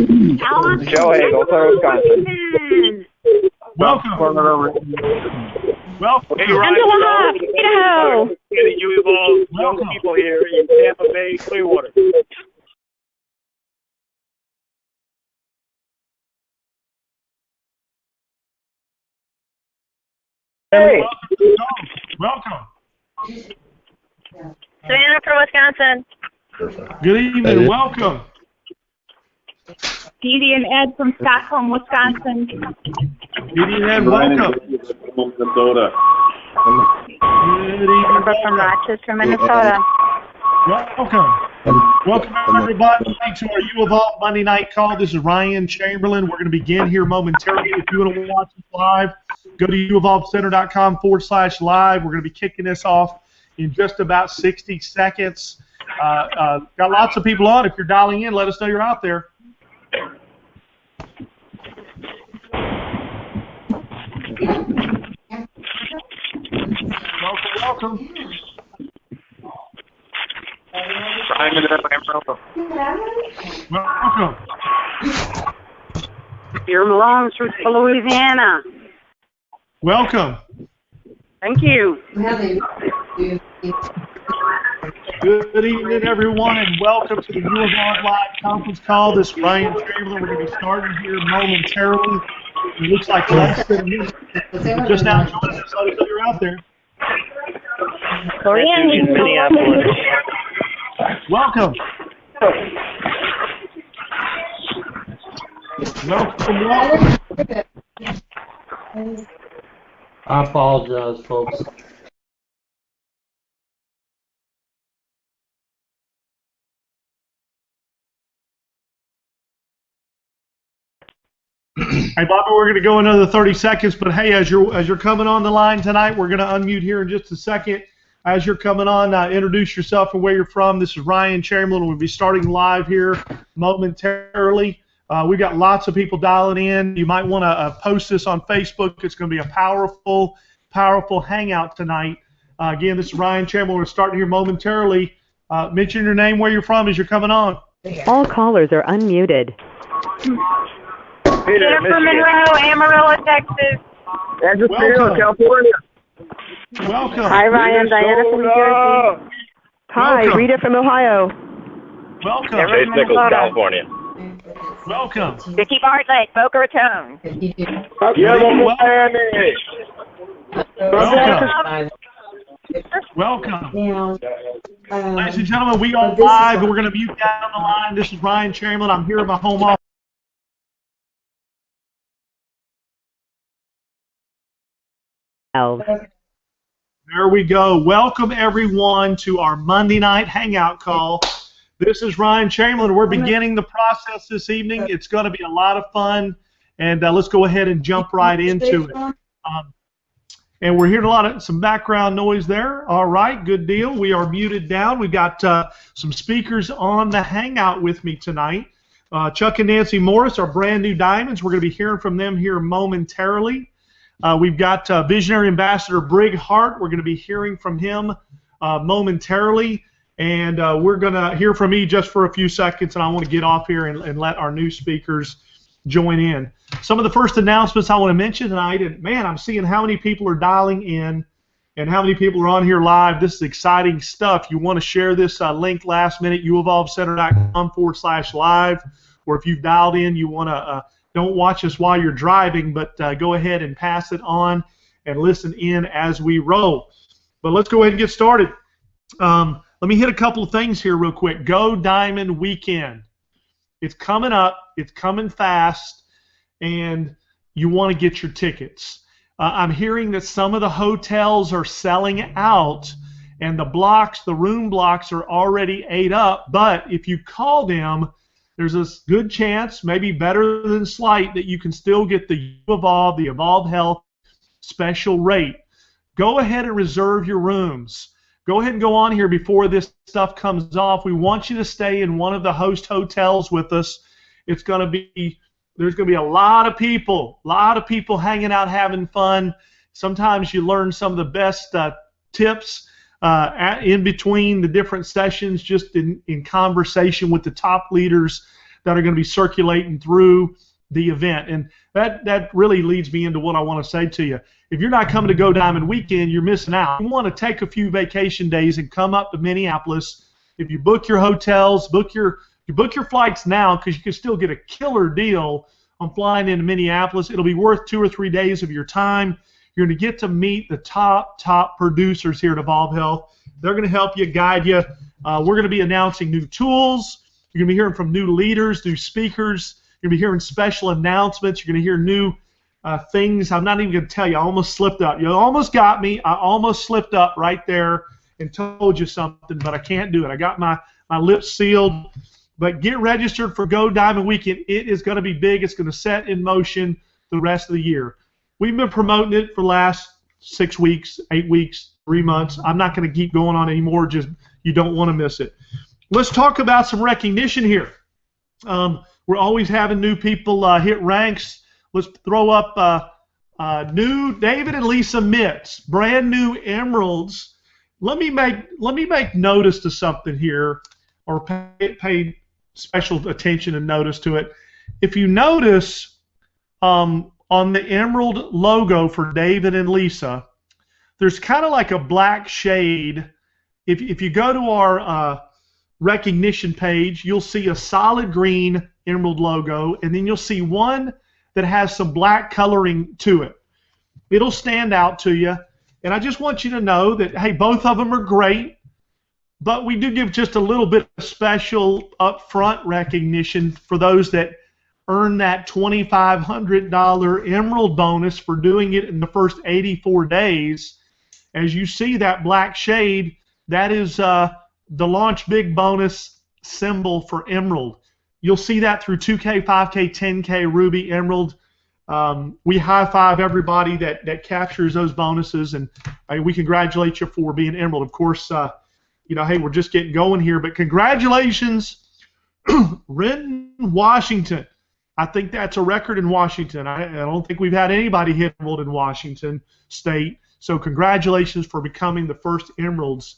Joe Hagel, Wisconsin. Welcome. Welcome. Hey, Ryan. Idaho. Uevolv young people here in Tampa Bay, Clearwater. Hey. Welcome. Savannah from Wisconsin. Good evening. Welcome. Dee Dee and Ed from Stockholm, Wisconsin. Dee Dee and Ed, welcome. Minnesota. Good evening. From Rochester, Minnesota. Welcome. Welcome, everybody, to our Uevolv Monday Night Call. This is Ryan Chamberlain. We're going to begin here momentarily. If you want to watch us live, go to uevolvcenter.com/live. We're going to be kicking this off in just about 60 seconds. Got lots of people on. If you're dialing in, let us know you're out there. Welcome. Welcome. Here belongs from Louisiana. Welcome. Thank you. Good evening, everyone, and welcome to the Uevolv Live conference call. This is Ryan Chamberlain. We're going to be starting here momentarily. It looks like less than a minute. We're just now joining us, so you're out there. Minneapolis. Welcome. Welcome. I apologize, folks. Hey, Bobby, we're going to go another 30 seconds, but hey, as you're coming on the line tonight, we're going to unmute here in just a second. As you're coming on, introduce yourself and where you're from. This is Ryan Chamberlain. We'll be starting live here momentarily. We've got lots of people dialing in. You might want to post this on Facebook. It's going to be a powerful, powerful hangout tonight. Again, this is Ryan Chamberlain. We're starting here momentarily. Mention your name, where you're from as you're coming on. All callers are unmuted. Jennifer Monroe, Amarillo, Texas. Andrew California. Welcome. Hi, Ryan. Diana from New Jersey. Hi, Welcome. Rita from Ohio. Welcome. Chase Nichols, California. Welcome. Vicky Bartlett, Boca Raton. Welcome. Ladies and gentlemen, we are live, and we're going to mute down the line. This is Ryan Chamberlain. I'm here in my home office. There we go. Welcome, everyone, to our Monday night hangout call. This is Ryan Chamberlain. We're beginning the process this evening. It's going to be a lot of fun, and let's go ahead and jump right into it. And we're hearing some background noise there. All right, good deal. We are muted down. We've got some speakers on the hangout with me tonight. Chuck and Nancy Morris are brand new diamonds. We're going to be hearing from them here momentarily. We've got Visionary Ambassador Brig Hart. We're going to be hearing from him momentarily. And we're going to hear from me just for a few seconds, and I want to get off here and let our new speakers join in. Some of the first announcements I want to mention tonight, and man, I'm seeing how many people are dialing in and how many people are on here live. This is exciting stuff. You want to share this link last minute, uevolvcenter.com/live, or if you've dialed in, you want to don't watch us while you're driving, but go ahead and pass it on and listen in as we roll. But let's go ahead and get started. Let me hit a couple of things here real quick. Go Diamond Weekend. It's coming up. It's coming fast, and you want to get your tickets. I'm hearing that some of the hotels are selling out, and the room blocks are already ate up. But if you call them, there's a good chance, maybe better than slight, that you can still get the Uevolv, the Evolv Health special rate. Go ahead and reserve your rooms. Go ahead and go on here before this stuff comes off. We want you to stay in one of the host hotels with us. There's going to be a lot of people hanging out, having fun. Sometimes you learn some of the best tips in between the different sessions, just in conversation with the top leaders that are going to be circulating through the event. And that really leads me into what I want to say to you. If you're not coming to Go Diamond Weekend, you're missing out. You want to take a few vacation days and come up to Minneapolis. If you book your hotels, book your flights now, because you can still get a killer deal on flying into Minneapolis. It'll be worth 2 or 3 days of your time. You're going to get to meet the top producers here at Evolv Health. They're going to help you, guide you. We're going to be announcing new tools. You're going to be hearing from new leaders, new speakers. You're going to be hearing special announcements. You're going to hear new things. I'm not even going to tell you. I almost slipped up. You almost got me. I almost slipped up right there and told you something, but I can't do it. I got my lips sealed. But get registered for Go Diamond Weekend. It is going to be big. It's going to set in motion the rest of the year. We've been promoting it for the last 6 weeks, 8 weeks, 3 months. I'm not going to keep going on anymore. Just you don't want to miss it. Let's talk about some recognition here. We're always having new people hit ranks. Let's throw up new David and Lisa Mitz, brand new emeralds. Let me make notice to something here, or pay special attention and notice to it. If you notice on the emerald logo for David and Lisa, there's kind of like a black shade. If you go to our recognition page, you'll see a solid green emerald logo, and then you'll see one that has some black coloring to it. It'll stand out to you, and I just want you to know that, hey, both of them are great, but we do give just a little bit of special upfront recognition for those that earn that $2,500 emerald bonus for doing it in the first 84 days. As you see that black shade, that is the Launch Big bonus symbol for emerald. You'll see that through 2K, 5K, 10K, Ruby, Emerald. We high-five everybody that captures those bonuses, and we congratulate you for being Emerald. Of course, hey, we're just getting going here, but congratulations, Renton, Washington. I think that's a record in Washington. I don't think we've had anybody hit Emerald in Washington State, so congratulations for becoming the first Emeralds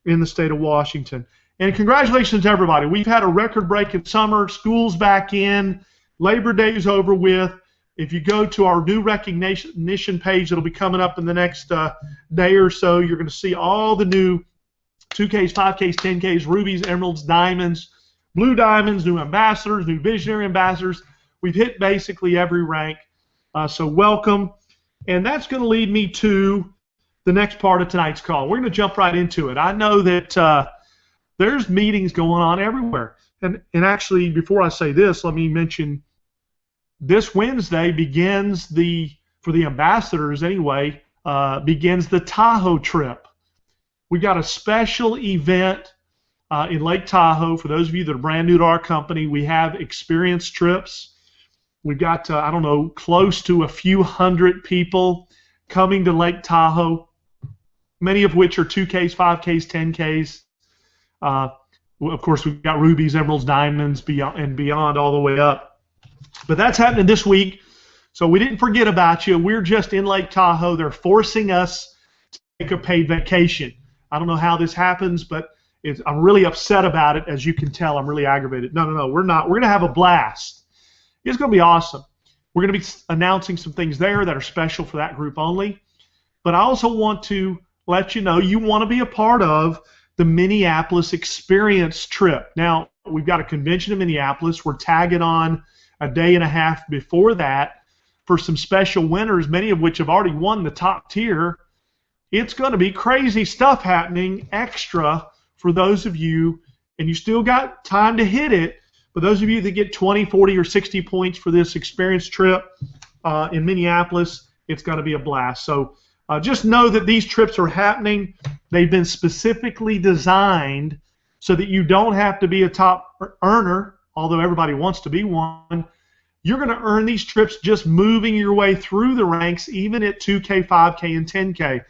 in the state of Washington. And congratulations to everybody. We've had a record-breaking summer. School's back in. Labor Day is over with. If you go to our new recognition page, it'll be coming up in the next day or so. You're going to see all the new 2Ks, 5Ks, 10Ks, rubies, emeralds, diamonds, blue diamonds, new ambassadors, new visionary ambassadors. We've hit basically every rank. So welcome. And that's going to lead me to the next part of tonight's call. We're going to jump right into it. I know that there's meetings going on everywhere. And actually, before I say this, let me mention this Wednesday begins for the ambassadors anyway, begins the Tahoe trip. We got a special event in Lake Tahoe. For those of you that are brand new to our company, we have experience trips. We've got, I don't know, close to a few hundred people coming to Lake Tahoe, many of which are 2Ks, 5Ks, 10Ks. Of course, we've got rubies, emeralds, diamonds, and beyond all the way up. But that's happening this week, so we didn't forget about you. We're just in Lake Tahoe. They're forcing us to take a paid vacation. I don't know how this happens, but I'm really upset about it. As you can tell, I'm really aggravated. No, we're not. We're going to have a blast. It's going to be awesome. We're going to be announcing some things there that are special for that group only. But I also want to let you know you want to be a part of the Minneapolis experience trip. Now, we've got a convention in Minneapolis. We're tagging on a day and a half before that for some special winners, many of which have already won the top tier. It's going to be crazy stuff happening extra for those of you, and you still got time to hit it, but those of you that get 20, 40, or 60 points for this experience trip in Minneapolis, it's going to be a blast. So just know that these trips are happening. They've been specifically designed so that you don't have to be a top earner, although everybody wants to be one. You're going to earn these trips just moving your way through the ranks, even at 2K, 5K, and 10K.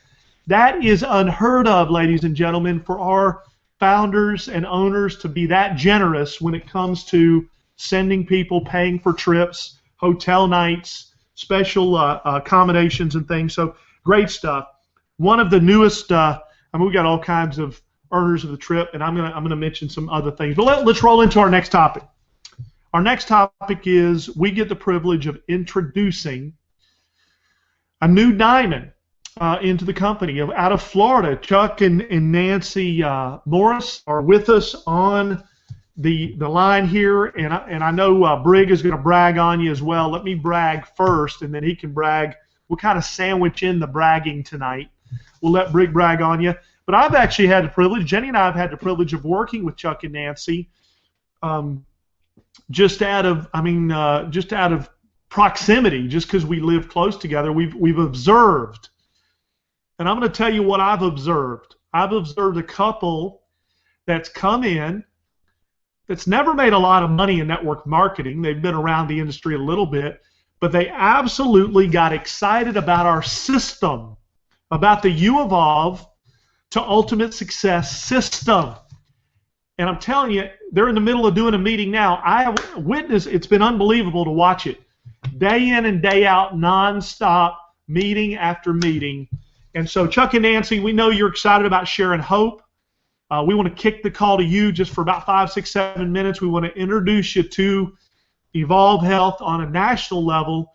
That is unheard of, ladies and gentlemen, for our founders and owners to be that generous when it comes to sending people, paying for trips, hotel nights, special accommodations and things. So great stuff. One of the newest, we got all kinds of earners of the trip, and I'm gonna mention some other things. But let's roll into our next topic. Our next topic is we get the privilege of introducing a new diamond into the company out of Florida. Chuck and Nancy Morris are with us on the line here, and I know Brig is going to brag on you as well. Let me brag first, and then he can brag. We'll kind of sandwich in the bragging tonight. We'll let Brig brag on you. But I've actually had the privilege, Jenny and I have had the privilege of working with Chuck and Nancy, just out of proximity, just because we live close together. We've observed, and I'm going to tell you what I've observed. I've observed a couple that's come in that's never made a lot of money in network marketing. They've been around the industry a little bit, but they absolutely got excited about our system, about the Uevolv to ultimate success system. And I'm telling you, they're in the middle of doing a meeting now. I have witnessed, it's been unbelievable to watch it. Day in and day out, nonstop, meeting after meeting. And so, Chuck and Nancy, we know you're excited about sharing hope. We want to kick the call to you just for about 5, 6, 7 minutes. We want to introduce you to Evolv Health on a national level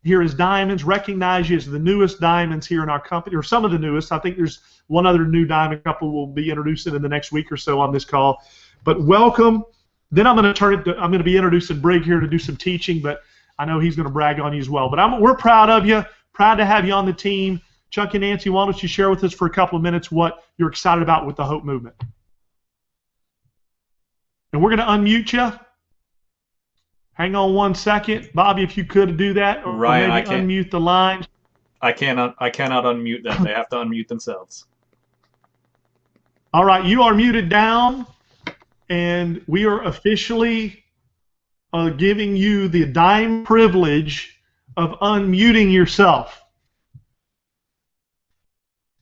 here as Diamonds, recognize you as the newest Diamonds here in our company, or some of the newest. I think there's one other new Diamond couple we'll be introducing in the next week or so on this call. But welcome. Then I'm going to be introducing Brig here to do some teaching, but I know he's going to brag on you as well. But we're proud of you, proud to have you on the team. Chuck and Nancy, why don't you share with us for a couple of minutes what you're excited about with the Hope Movement? And we're going to unmute you. Hang on 1 second. Bobby, if you could do that, or Ryan, maybe unmute the line. I cannot unmute them. They have to unmute themselves. All right, you are muted down, and we are officially giving you the dime privilege of unmuting yourself.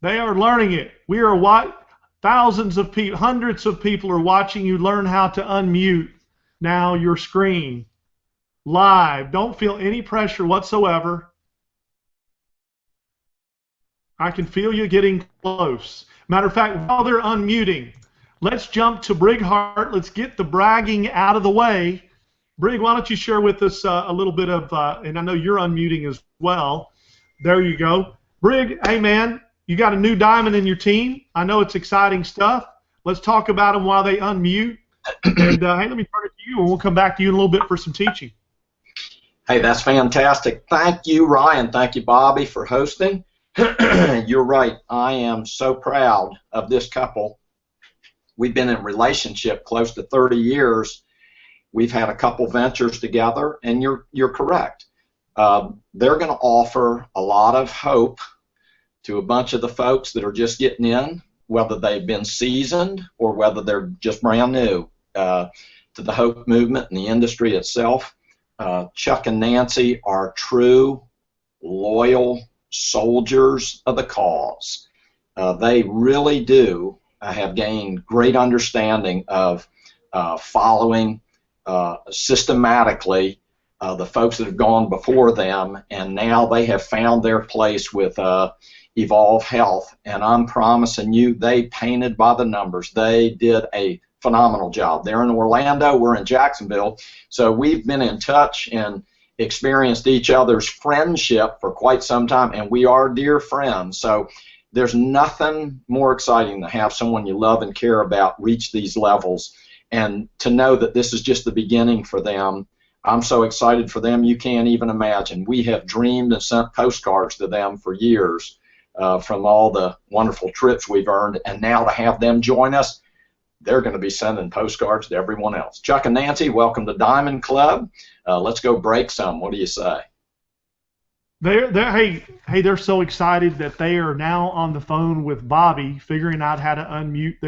They are learning it. We are thousands of people, hundreds of people are watching you learn how to unmute now your screen. Live. Don't feel any pressure whatsoever. I can feel you getting close. Matter of fact, while they're unmuting, let's jump to Brig Hart. Let's get the bragging out of the way. Brig, why don't you share with us a little bit of, and I know you're unmuting as well. There you go. Brig, hey man, you got a new diamond in your team. I know it's exciting stuff. Let's talk about them while they unmute. And hey, let me turn it to you, and we'll come back to you in a little bit for some teaching. Hey, that's fantastic. Thank you, Ryan. Thank you, Bobby, for hosting. You're right. I am so proud of this couple. We've been in a relationship close to 30 years. We've had a couple ventures together, and you're correct. They're going to offer a lot of hope to a bunch of the folks that are just getting in, whether they've been seasoned or whether they're just brand new to the Hope Movement and the industry itself. Chuck and Nancy are true, loyal soldiers of the cause. They really do have gained great understanding of following systematically the folks that have gone before them, and now they have found their place with Evolv Health, and I'm promising you, they painted by the numbers. They did a phenomenal job. They're in Orlando, we're in Jacksonville, so we've been in touch and experienced each other's friendship for quite some time, and we are dear friends. So there's nothing more exciting than have someone you love and care about reach these levels, and to know that this is just the beginning for them. I'm so excited for them you can't even imagine. We have dreamed and sent postcards to them for years from all the wonderful trips we've earned, and now to have them join us, they're going to be sending postcards to everyone else. Chuck and Nancy, welcome to Diamond Club. Let's go break some. What do you say? They're so excited that they are now on the phone with Bobby, figuring out how to unmute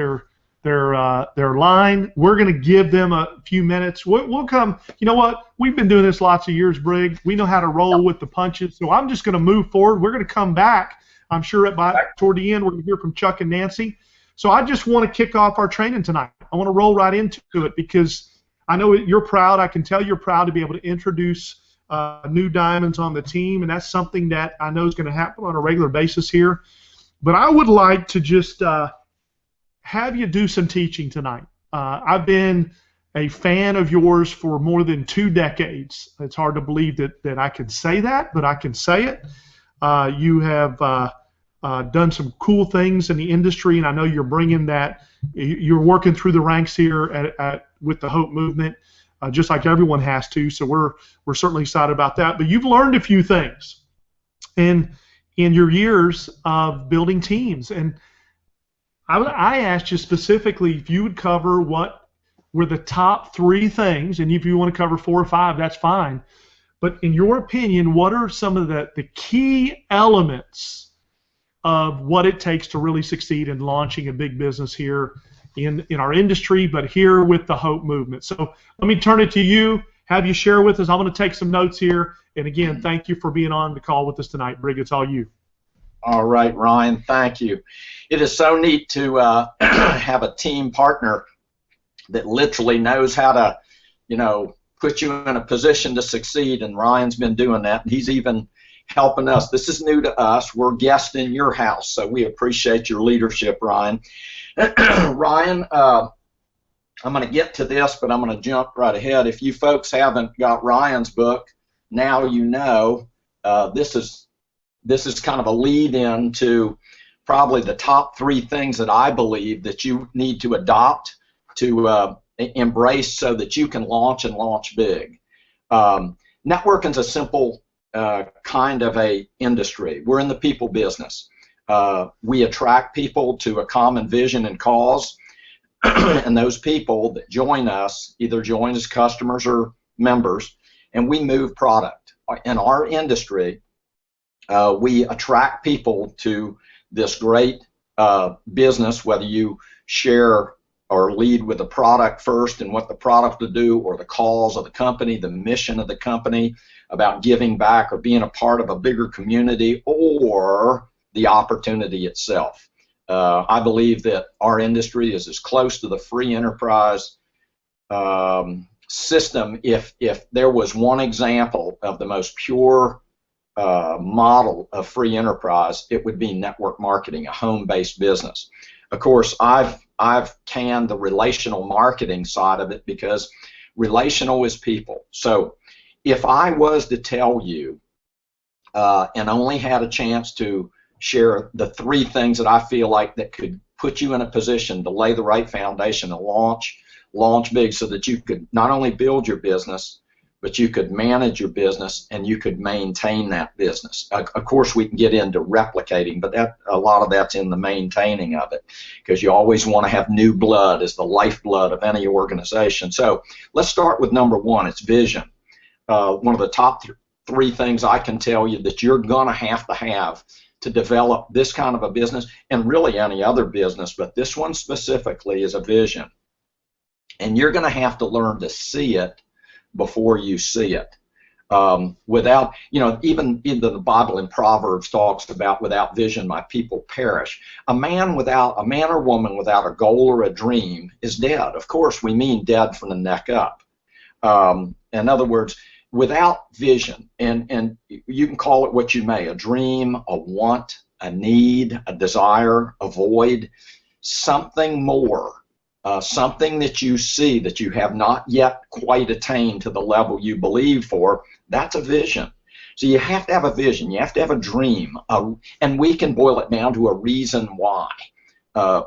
their line. We're going to give them a few minutes. We'll come. You know what? We've been doing this lots of years, Brig. We know how to roll with the punches. So I'm just going to move forward. We're going to come back. I'm sure toward the end we're going to hear from Chuck and Nancy. So I just want to kick off our training tonight. I want to roll right into it because I know you're proud. I can tell you're proud to be able to introduce new diamonds on the team, and that's something that I know is going to happen on a regular basis here. But I would like to just have you do some teaching tonight. I've been a fan of yours for more than 2 decades. It's hard to believe that I can say that, but I can say it. You have done some cool things in the industry, and I know you're bringing that. You're working through the ranks here with the Hope Movement, just like everyone has to. So we're certainly excited about that. But you've learned a few things in your years of building teams, and I asked you specifically if you would cover what were the top 3 things, and if you want to cover 4 or 5, that's fine. But in your opinion, what are some of the key elements of what it takes to really succeed in launching a big business here in our industry, but here with the Hope Movement? So let me turn it to you, have you share with us. I'm going to take some notes here. And again, thank you for being on the call with us tonight. Brig, it's all you. All right, Ryan, thank you. It is so neat to have a team partner that literally knows how to, put you in a position to succeed, and Ryan's been doing that, and he's even helping us. This is new to us. We're guests in your house, so we appreciate your leadership, Ryan. Ryan, I'm going to get to this, but I'm going to jump right ahead. If you folks haven't got Ryan's book, now you know. This is kind of a lead-in to probably the top 3 things that I believe that you need to adopt to embrace so that you can launch and launch big. Networking is a simple kind of a industry. We're in the people business. We attract people to a common vision and cause, and those people that join us either join as customers or members, and we move product. In our industry, we attract people to this great business, whether you share or lead with the product first and what the product will do, or the cause of the company, the mission of the company, about giving back or being a part of a bigger community, or the opportunity itself. I believe that our industry is as close to the free enterprise system. If there was one example of the most pure model of free enterprise, it would be network marketing, a home-based business. Of course, I've canned the relational marketing side of it, because relational is people. So if I was to tell you and only had a chance to share the 3 things that I feel like that could put you in a position to lay the right foundation to launch big, so that you could not only build your business, but you could manage your business and you could maintain that business. Of course, we can get into replicating, but a lot of that's in the maintaining of it, because you always want to have new blood as the lifeblood of any organization. So let's start with number 1. It's vision. One of the top 3 things I can tell you that you're going to have to develop this kind of a business, and really any other business, but this one specifically, is a vision. And you're going to have to learn to see it before you see it. Without, even in the Bible in Proverbs talks about, without vision my people perish. A man or woman without a goal or a dream is dead. Of course, we mean dead from the neck up. In other words, without vision, and you can call it what you may, a dream, a want, a need, a desire, a void, something more. Something that you see that you have not yet quite attained to the level you believe for, that's a vision. So you have to have a vision, you have to have a dream, and we can boil it down to a reason why.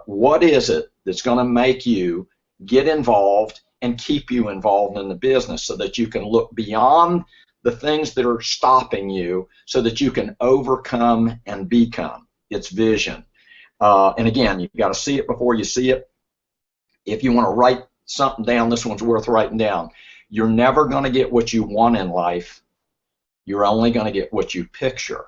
What is it that's going to make you get involved and keep you involved in the business, so that you can look beyond the things that are stopping you, so that you can overcome and become? It's vision. And again, you've got to see it before you see it. If you want to write something down, this one's worth writing down. You're never going to get what you want in life. You're only going to get what you picture.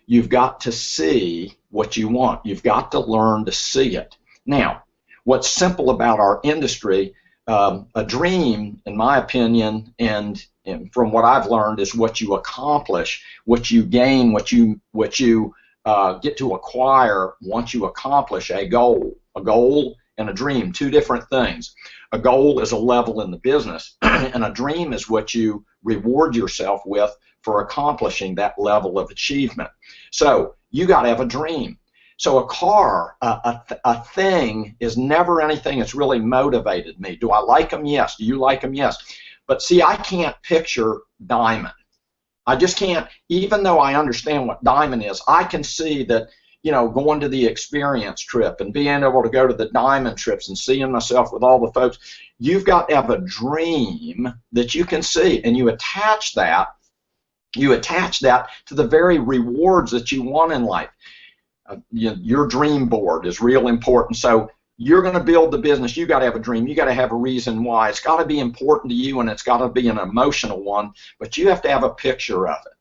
You've got to see what you want. You've got to learn to see it. Now, what's simple about our industry, a dream, in my opinion, and from what I've learned, is what you accomplish, what you gain, what you get to acquire once you accomplish a goal. A goal and a dream, 2 different things. A goal is a level in the business, and a dream is what you reward yourself with for accomplishing that level of achievement. So you got to have a dream. So a car, a thing is never anything that's really motivated me. Do I like them? Yes. Do you like them? Yes. But see, I can't picture diamond. I just can't, even though I understand what diamond is, I can see that, you know, going to the experience trip and being able to go to the diamond trips and seeing myself with all the folks, you've got to have a dream that you can see, and you attach that to the very rewards that you want in life. Your dream board is real important. So you're going to build the business. You got to have a dream. You got to have a reason why. It's got to be important to you, and it's got to be an emotional one. But you have to have a picture of it.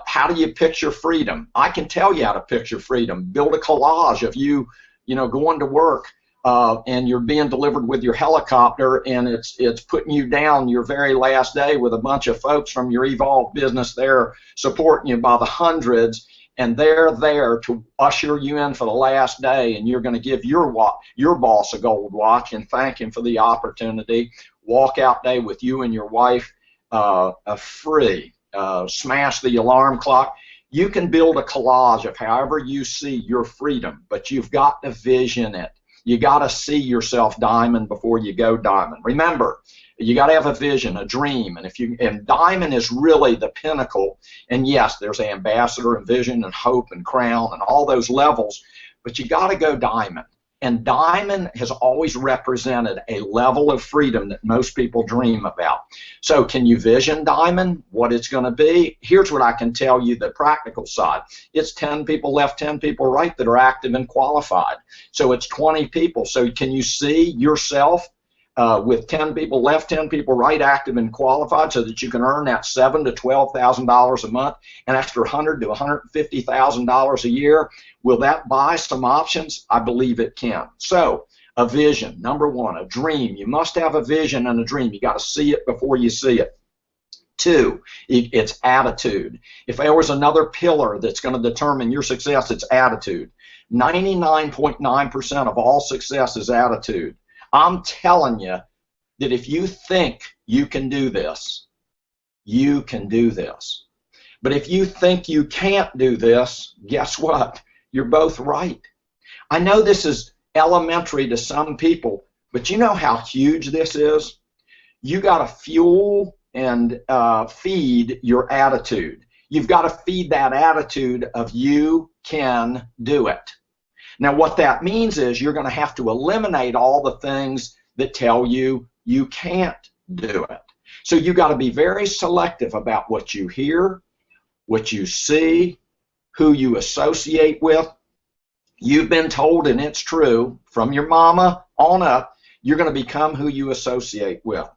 How do you picture freedom? I can tell you how to picture freedom. Build a collage of you know, going to work, and you're being delivered with your helicopter, and it's putting you down your very last day with a bunch of folks from your Evolv business there supporting you by the hundreds. And they're there to usher you in for the last day, and you're going to give your boss a gold watch and thank him for the opportunity. Walkout day with you and your wife, free. Smash the alarm clock. You can build a collage of however you see your freedom, but you've got to vision it. You got to see yourself diamond before you go diamond. Remember, you got to have a vision, a dream, and diamond is really the pinnacle. And yes, there's ambassador and vision and hope and crown and all those levels, but you got to go diamond. And diamond has always represented a level of freedom that most people dream about. So can you vision diamond, what it's going to be? Here's what I can tell you, the practical side. It's 10 people left, 10 people right that are active and qualified. So it's 20 people. So can you see yourself with 10 people left, 10 people right, active and qualified, so that you can earn that $7,000 to $12,000 a month, an extra $100,000 to $150,000 a year? Will that buy some options? I believe it can. So a vision, number one, a dream. You must have a vision and a dream. You got to see it before you see it. Two, it's attitude. If there was another pillar that's going to determine your success, it's attitude. 99.9% of all success is attitude. I'm telling you that if you think you can do this, you can do this. But if you think you can't do this, guess what? You're both right. I know this is elementary to some people, but you know how huge this is? You got to fuel and feed your attitude. You've got to feed that attitude of you can do it. Now, what that means is you're going to have to eliminate all the things that tell you you can't do it. So you got to be very selective about what you hear, what you see, who you associate with. You've been told, and it's true, from your mama on up, you're going to become who you associate with.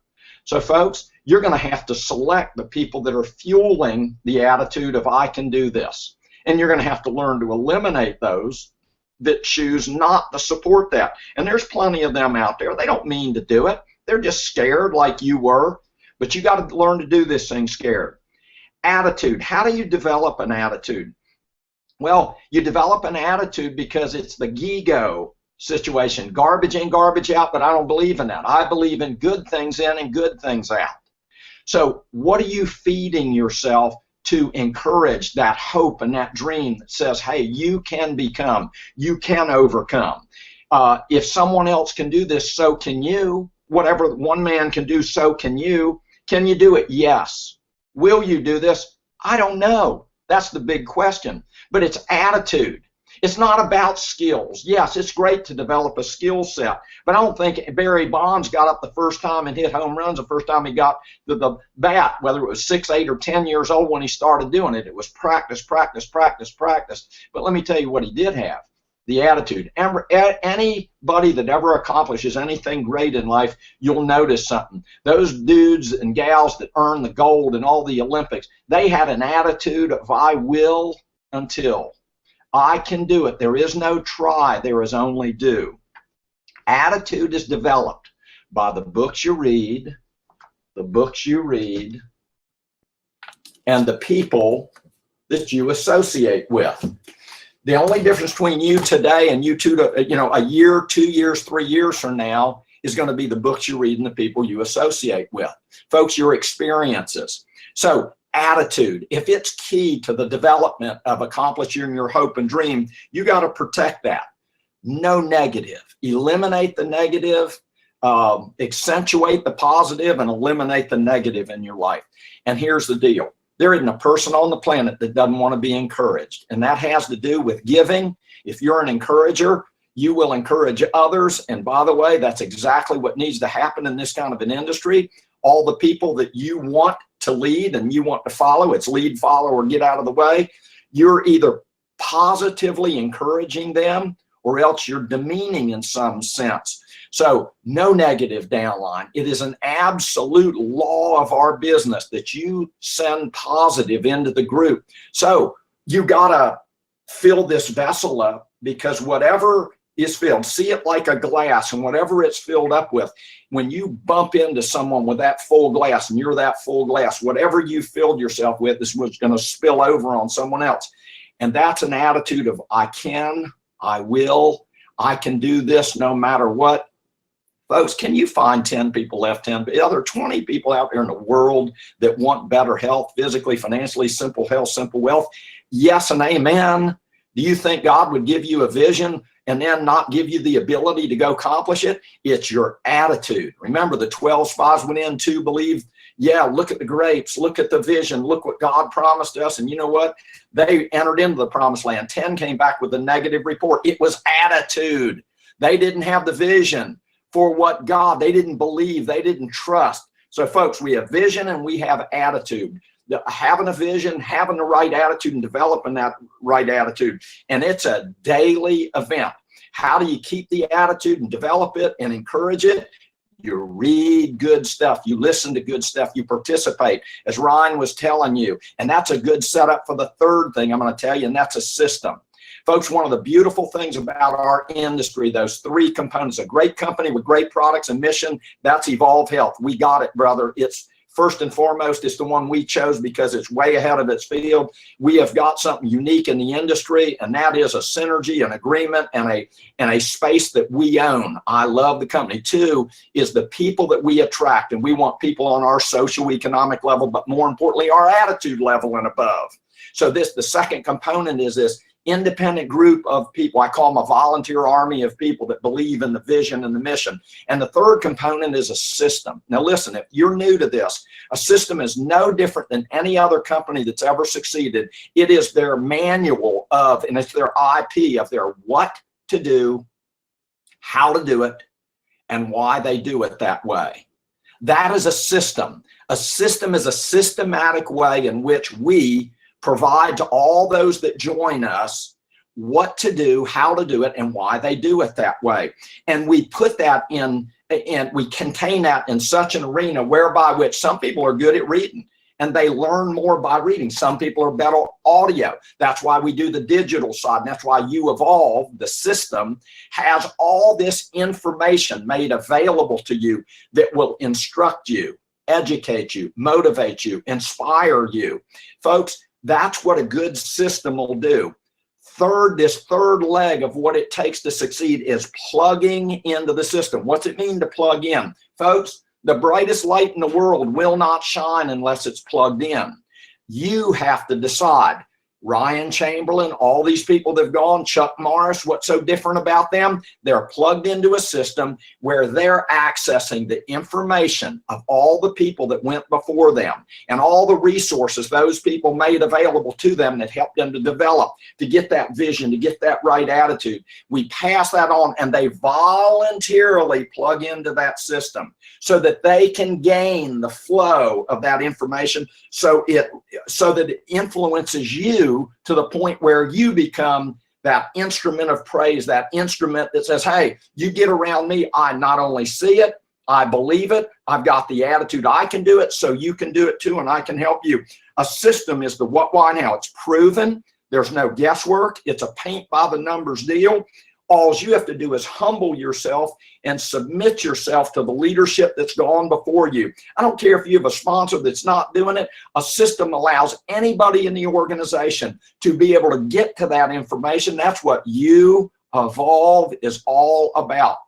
So, folks, you're going to have to select the people that are fueling the attitude of I can do this. And you're going to have to learn to eliminate those that choose not to support that. And there's plenty of them out there. They don't mean to do it. They're just scared like you were. But you got to learn to do this thing scared. Attitude. How do you develop an attitude? Well, you develop an attitude because it's the ego situation. Garbage in, garbage out, but I don't believe in that. I believe in good things in and good things out. So what are you feeding yourself to encourage that hope and that dream that says, hey, you can become, you can overcome. If someone else can do this, so can you. Whatever one man can do, so can you. Can you do it? Yes. Will you do this? I don't know. That's the big question. But it's attitude. It's not about skills. Yes, it's great to develop a skill set, but I don't think Barry Bonds got up the first time and hit home runs the first time he got the bat, whether it was 6, 8, or 10 years old when he started doing it. It was practice, practice, practice, practice. But let me tell you what he did have, the attitude. Anybody that ever accomplishes anything great in life, you'll notice something. Those dudes and gals that earn the gold in all the Olympics, they had an attitude of I will until. I can do it. There is no try. There is only do. Attitude is developed by the books you read, and the people that you associate with. The only difference between you today and you a year, 2 years, 3 years from now is going to be the books you read and the people you associate with. Folks, your experiences. So attitude, if it's key to the development of accomplishing your hope and dream, you got to protect that. No negative. Eliminate the negative, accentuate the positive, and eliminate the negative in your life. And here's the deal. There isn't a person on the planet that doesn't want to be encouraged. And that has to do with giving. If you're an encourager, you will encourage others. And by the way, that's exactly what needs to happen in this kind of an industry. All the people that you want to lead and you want to follow, it's lead, follow, or get out of the way. You're either positively encouraging them or else you're demeaning in some sense. So no negative downline. It is an absolute law of our business that you send positive into the group. So you gotta fill this vessel up, because whatever is filled, see it like a glass, and whatever it's filled up with, when you bump into someone with that full glass and you're that full glass, whatever you filled yourself with is what's gonna spill over on someone else. And that's an attitude of I can, I will, I can do this no matter what. Folks, can you find 10 people left, 10? Are there 20 people out there in the world that want better health, physically, financially, simple health, simple wealth? Yes and amen. Do you think God would give you a vision and then not give you the ability to go accomplish it? It's your attitude. Remember, the 12 spies went in to believe, yeah, look at the grapes, look at the vision, look what God promised us. And you know what? They entered into the promised land. 10 came back with a negative report. It was attitude. They didn't have the vision for what God, they didn't believe, they didn't trust. So folks, we have vision and we have attitude. Having a vision, having the right attitude, and developing that right attitude. And it's a daily event. How do you keep the attitude and develop it and encourage it? You read good stuff, you listen to good stuff, you participate, as Ryan was telling you. And that's a good setup for the third thing I'm going to tell you, and that's a system. Folks, one of the beautiful things about our industry, those three components, a great company with great products and mission, that's Evolv Health. We got it, brother. It's first and foremost, it's the one we chose because it's way ahead of its field. We have got something unique in the industry, and that is a synergy, an agreement, and a space that we own. I love the company. Two is the people that we attract, and we want people on our socio-economic level, but more importantly, our attitude level and above. So the second component is this independent group of people. I call them a volunteer army of people that believe in the vision and the mission. And the third component is a system. Now listen, if you're new to this, a system is no different than any other company that's ever succeeded. It is their manual of, and it's their IP of their what to do, how to do it, and why they do it that way. That is a system. A system is a systematic way in which we provide to all those that join us what to do, how to do it, and why they do it that way. And we put that in, and we contain that in such an arena whereby which some people are good at reading and they learn more by reading. Some people are better audio. That's why we do the digital side. And that's why Uevolv, the system, has all this information made available to you that will instruct you, educate you, motivate you, inspire you. Folks, that's what a good system will do. This third leg of what it takes to succeed is plugging into the system. What's it mean to plug in? Folks, the brightest light in the world will not shine unless it's plugged in. You have to decide. Ryan Chamberlain, all these people that have gone, Chuck Morris, what's so different about them? They're plugged into a system where they're accessing the information of all the people that went before them and all the resources those people made available to them that helped them to develop, to get that vision, to get that right attitude. We pass that on, and they voluntarily plug into that system so that they can gain the flow of that information so that it influences you to the point where you become that instrument of praise, that instrument that says, hey, you get around me, I not only see it, I believe it, I've got the attitude, I can do it, so you can do it too, and I can help you. A system is the what, why, and how. It's proven. There's no guesswork. It's a paint by the numbers deal. All you have to do is humble yourself and submit yourself to the leadership that's gone before you. I don't care if you have a sponsor that's not doing it. A system allows anybody in the organization to be able to get to that information. That's what Uevolv is all about.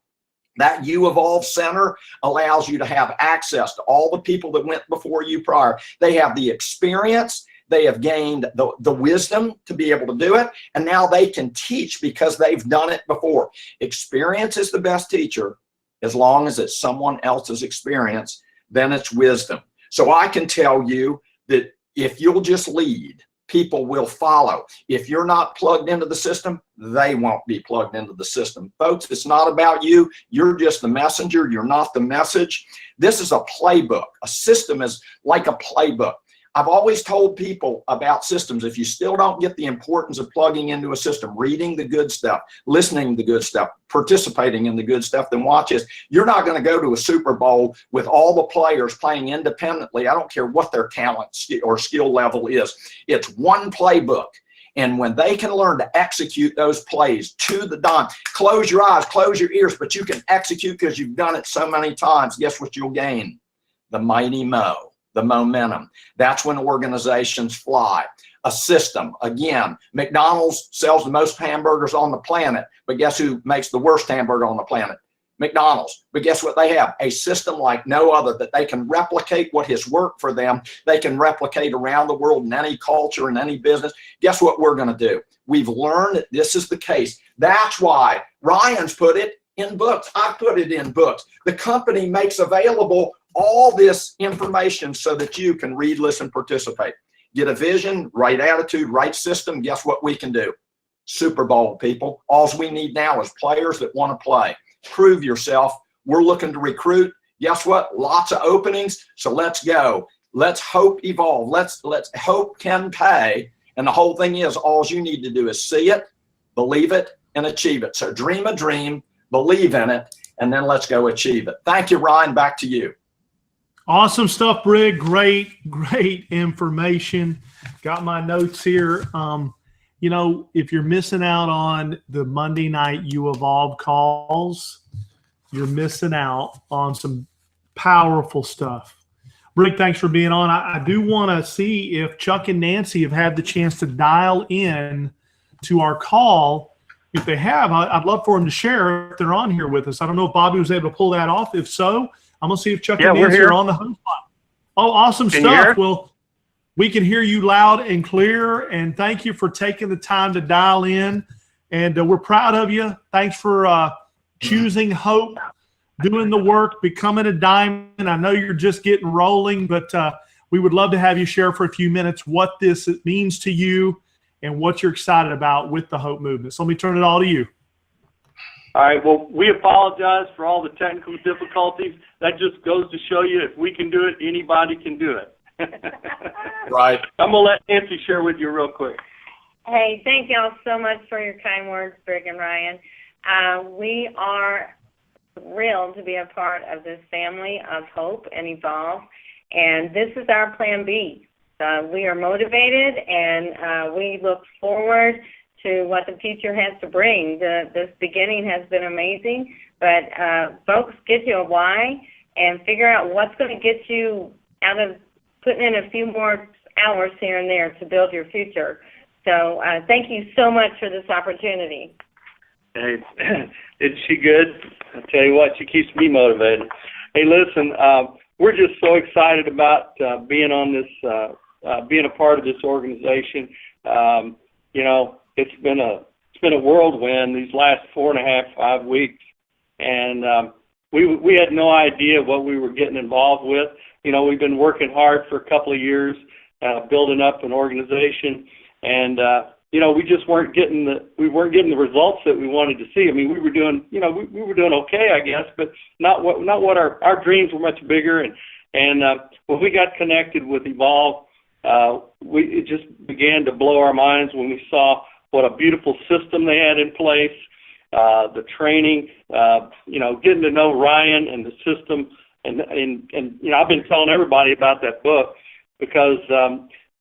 That Uevolv Center allows you to have access to all the people that went before you prior. They have the experience, they have gained the wisdom to be able to do it, and now they can teach because they've done it before. Experience is the best teacher. As long as it's someone else's experience, then it's wisdom. So I can tell you that if you'll just lead, people will follow. If you're not plugged into the system, they won't be plugged into the system. Folks, it's not about you. You're just the messenger. You're not the message. This is a playbook. A system is like a playbook. I've always told people about systems. If you still don't get the importance of plugging into a system, reading the good stuff, listening to the good stuff, participating in the good stuff, then watch this. You're not going to go to a Super Bowl with all the players playing independently. I don't care what their talent or skill level is. It's one playbook. And when they can learn to execute those plays to the dime, close your eyes, close your ears, but you can execute because you've done it so many times. Guess what you'll gain? The mighty mo. The momentum. That's when organizations fly. A system. Again, McDonald's sells the most hamburgers on the planet, but guess who makes the worst hamburger on the planet? McDonald's. But guess what they have? A system like no other that they can replicate what has worked for them. They can replicate around the world in any culture, in any business. Guess what we're going to do? We've learned that this is the case. That's why Ryan's put it in books. I put it in books. The company makes available all this information so that you can read, listen, participate. Get a vision, right attitude, right system. Guess what we can do? Super Bowl, people. All we need now is players that want to play. Prove yourself. We're looking to recruit. Guess what? Lots of openings. So let's go. Let's hope evolve. Let's hope can pay. And the whole thing is, all you need to do is see it, believe it, and achieve it. So dream a dream, believe in it, and then let's go achieve it. Thank you, Ryan. Back to you. Awesome stuff, Brig. Great information. Got my notes here. You know, if you're missing out on the Monday night Uevolv calls, you're missing out on some powerful stuff. Brig, thanks for being on. I do want to see if Chuck and Nancy have had the chance to dial in to our call. If they have, I'd love for them to share if they're on here with us. I don't know if Bobby was able to pull that off. If so, I'm going to see if Chuck and Nancy are on the home line. Oh, awesome stuff. Well, we can hear you loud and clear, and thank you for taking the time to dial in. And we're proud of you. Thanks for choosing hope, doing the work, becoming a diamond. I know you're just getting rolling, but we would love to have you share for a few minutes what this means to you and what you're excited about with the Hope Movement. So let me turn it all to you. All right, well, we apologize for all the technical difficulties. That just goes to show you if we can do it, anybody can do it. Right. I'm going to let Nancy share with you real quick. Hey, thank y'all so much for your kind words, Brig and Ryan. We are thrilled to be a part of this family of Hope and Evolve, and this is our plan B. We are motivated, and we look forward to what the future has to bring. This beginning has been amazing, but folks, get you a why and figure out what's going to get you out of putting in a few more hours here and there to build your future. So thank you so much for this opportunity. Hey, isn't she good? I tell you what, she keeps me motivated. Hey, listen, we're just so excited about being on this, being a part of this organization. You know, it's been a whirlwind these last 4.5, 5 weeks, and we had no idea what we were getting involved with. You know, we've been working hard for a couple of years, building up an organization, and you know, we just weren't getting the results that we wanted to see. I mean, we were doing, you know, we were doing okay, I guess, but not what our dreams were much bigger. And when we got connected with Evolv, it just began to blow our minds when we saw what a beautiful system they had in place, the training, you know, getting to know Ryan and the system, and you know, I've been telling everybody about that book because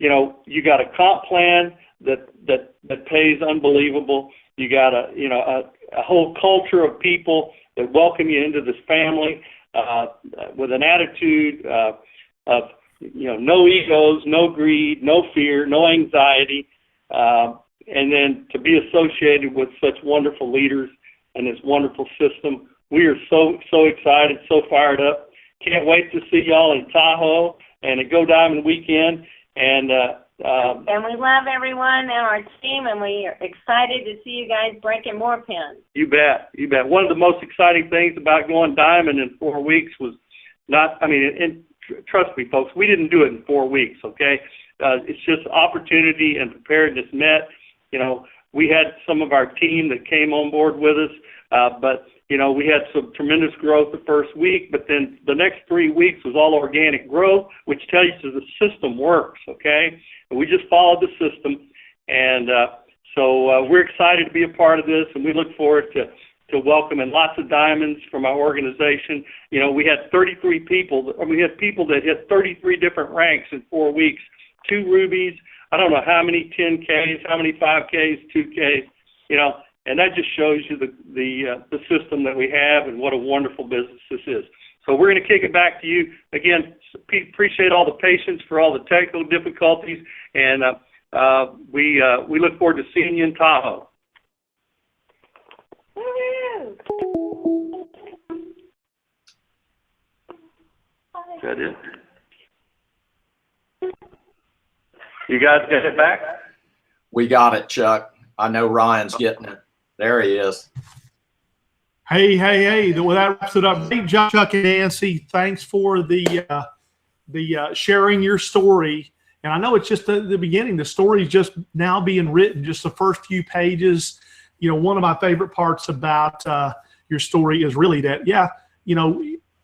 you know, you got a comp plan that pays unbelievable. You got a whole culture of people that welcome you into this family with an attitude of, you know, no egos, no greed, no fear, no anxiety, and then to be associated with such wonderful leaders and this wonderful system we are so excited, so fired up. Can't wait to see y'all in Tahoe and a Go Diamond weekend. And we love everyone on our team, and we are excited to see you guys breaking more pins. You bet. One of the most exciting things about going diamond in 4 weeks was and trust me, folks, we didn't do it in 4 weeks, okay? It's just opportunity and preparedness met. We had some of our team that came on board with us, but we had some tremendous growth the first week, but then the next 3 weeks was all organic growth, which tells you the system works, okay? And we just followed the system, and so we're excited to be a part of this, and we look forward to welcoming lots of diamonds from our organization. We had 33 people. We had people that hit 33 different ranks in 4 weeks, 2 rubies, I don't know how many 10Ks, how many 5Ks, 2Ks, and that just shows you the system that we have and what a wonderful business this is. So we're going to kick it back to you. Again, appreciate all the patience for all the technical difficulties, and we look forward to seeing you in Tahoe. Is that it? You guys get it back? We got it, Chuck. I know Ryan's getting it. There he is. Hey. Well, that wraps it up. Great job, Chuck and Nancy. Thanks for the sharing your story. And I know it's just the beginning. The story is just now being written, just the first few pages. One of my favorite parts about your story is really that,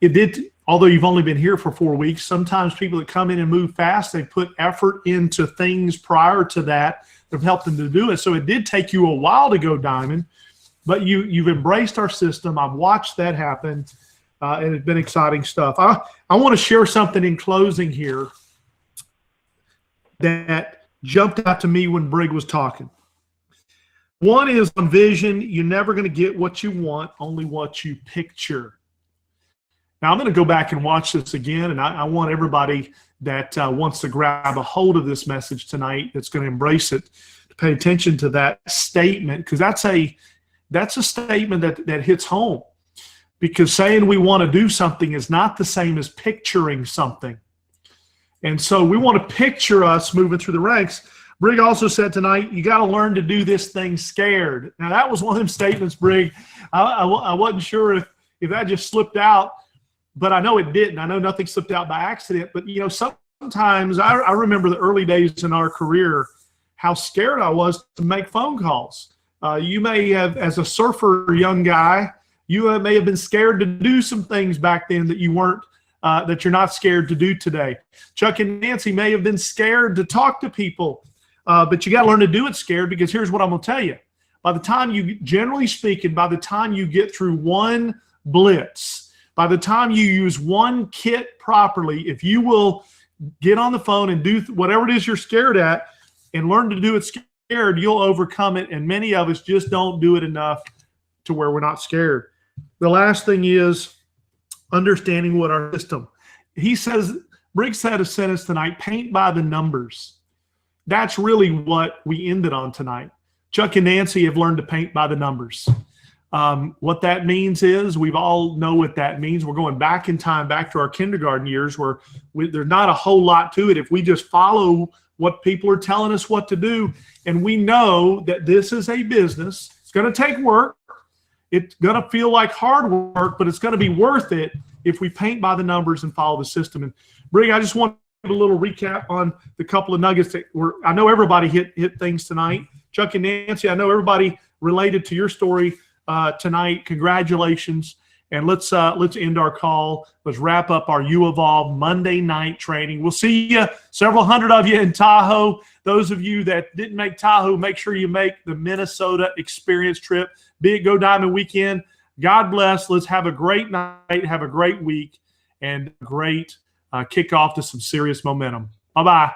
it did, although you've only been here for 4 weeks, sometimes people that come in and move fast, they put effort into things prior to that have helped them to do it. So it did take you a while to go diamond, but you've embraced our system. I've watched that happen, and it's been exciting stuff. I want to share something in closing here that jumped out to me when Brig was talking. One is on vision. You're never going to get what you want, only what you picture. Now, I'm going to go back and watch this again, and I want everybody that wants to grab a hold of this message tonight that's going to embrace it to pay attention to that statement, because that's a statement that hits home, because saying we want to do something is not the same as picturing something. And so we want to picture us moving through the ranks. Brig also said tonight, you got to learn to do this thing scared. Now, that was one of them statements, Brig. I wasn't sure if that just slipped out, but I know it didn't. I know nothing slipped out by accident. But, sometimes I remember the early days in our career, how scared I was to make phone calls. You may have, as a surfer young guy, you may have been scared to do some things back then that you weren't, that you're not scared to do today. Chuck and Nancy may have been scared to talk to people, but you got to learn to do it scared, because here's what I'm going to tell you. By the time generally speaking, by the time you get through one blitz, by the time you use one kit properly, if you will get on the phone and do whatever it is you're scared at and learn to do it scared, you'll overcome it. And many of us just don't do it enough to where we're not scared. The last thing is understanding what our system. He says, Brig said a sentence tonight, paint by the numbers. That's really what we ended on tonight. Chuck and Nancy have learned to paint by the numbers. What that means is, we all know what that means. We're going back in time, back to our kindergarten years, where there's not a whole lot to it if we just follow what people are telling us what to do. And we know that this is a business. It's going to take work. It's going to feel like hard work, but it's going to be worth it if we paint by the numbers and follow the system. And Brig, I just want to give a little recap on the couple of nuggets that I know everybody hit things tonight. Chuck and Nancy, I know everybody related to your story tonight. Congratulations. And let's end our call. Let's wrap up our Uevolv Monday night training. We'll see you, several hundred of you in Tahoe. Those of you that didn't make Tahoe, make sure you make the Minnesota experience trip. Big Go Diamond weekend. God bless. Let's have a great night, have a great week, and a great kickoff to some serious momentum. Bye-bye.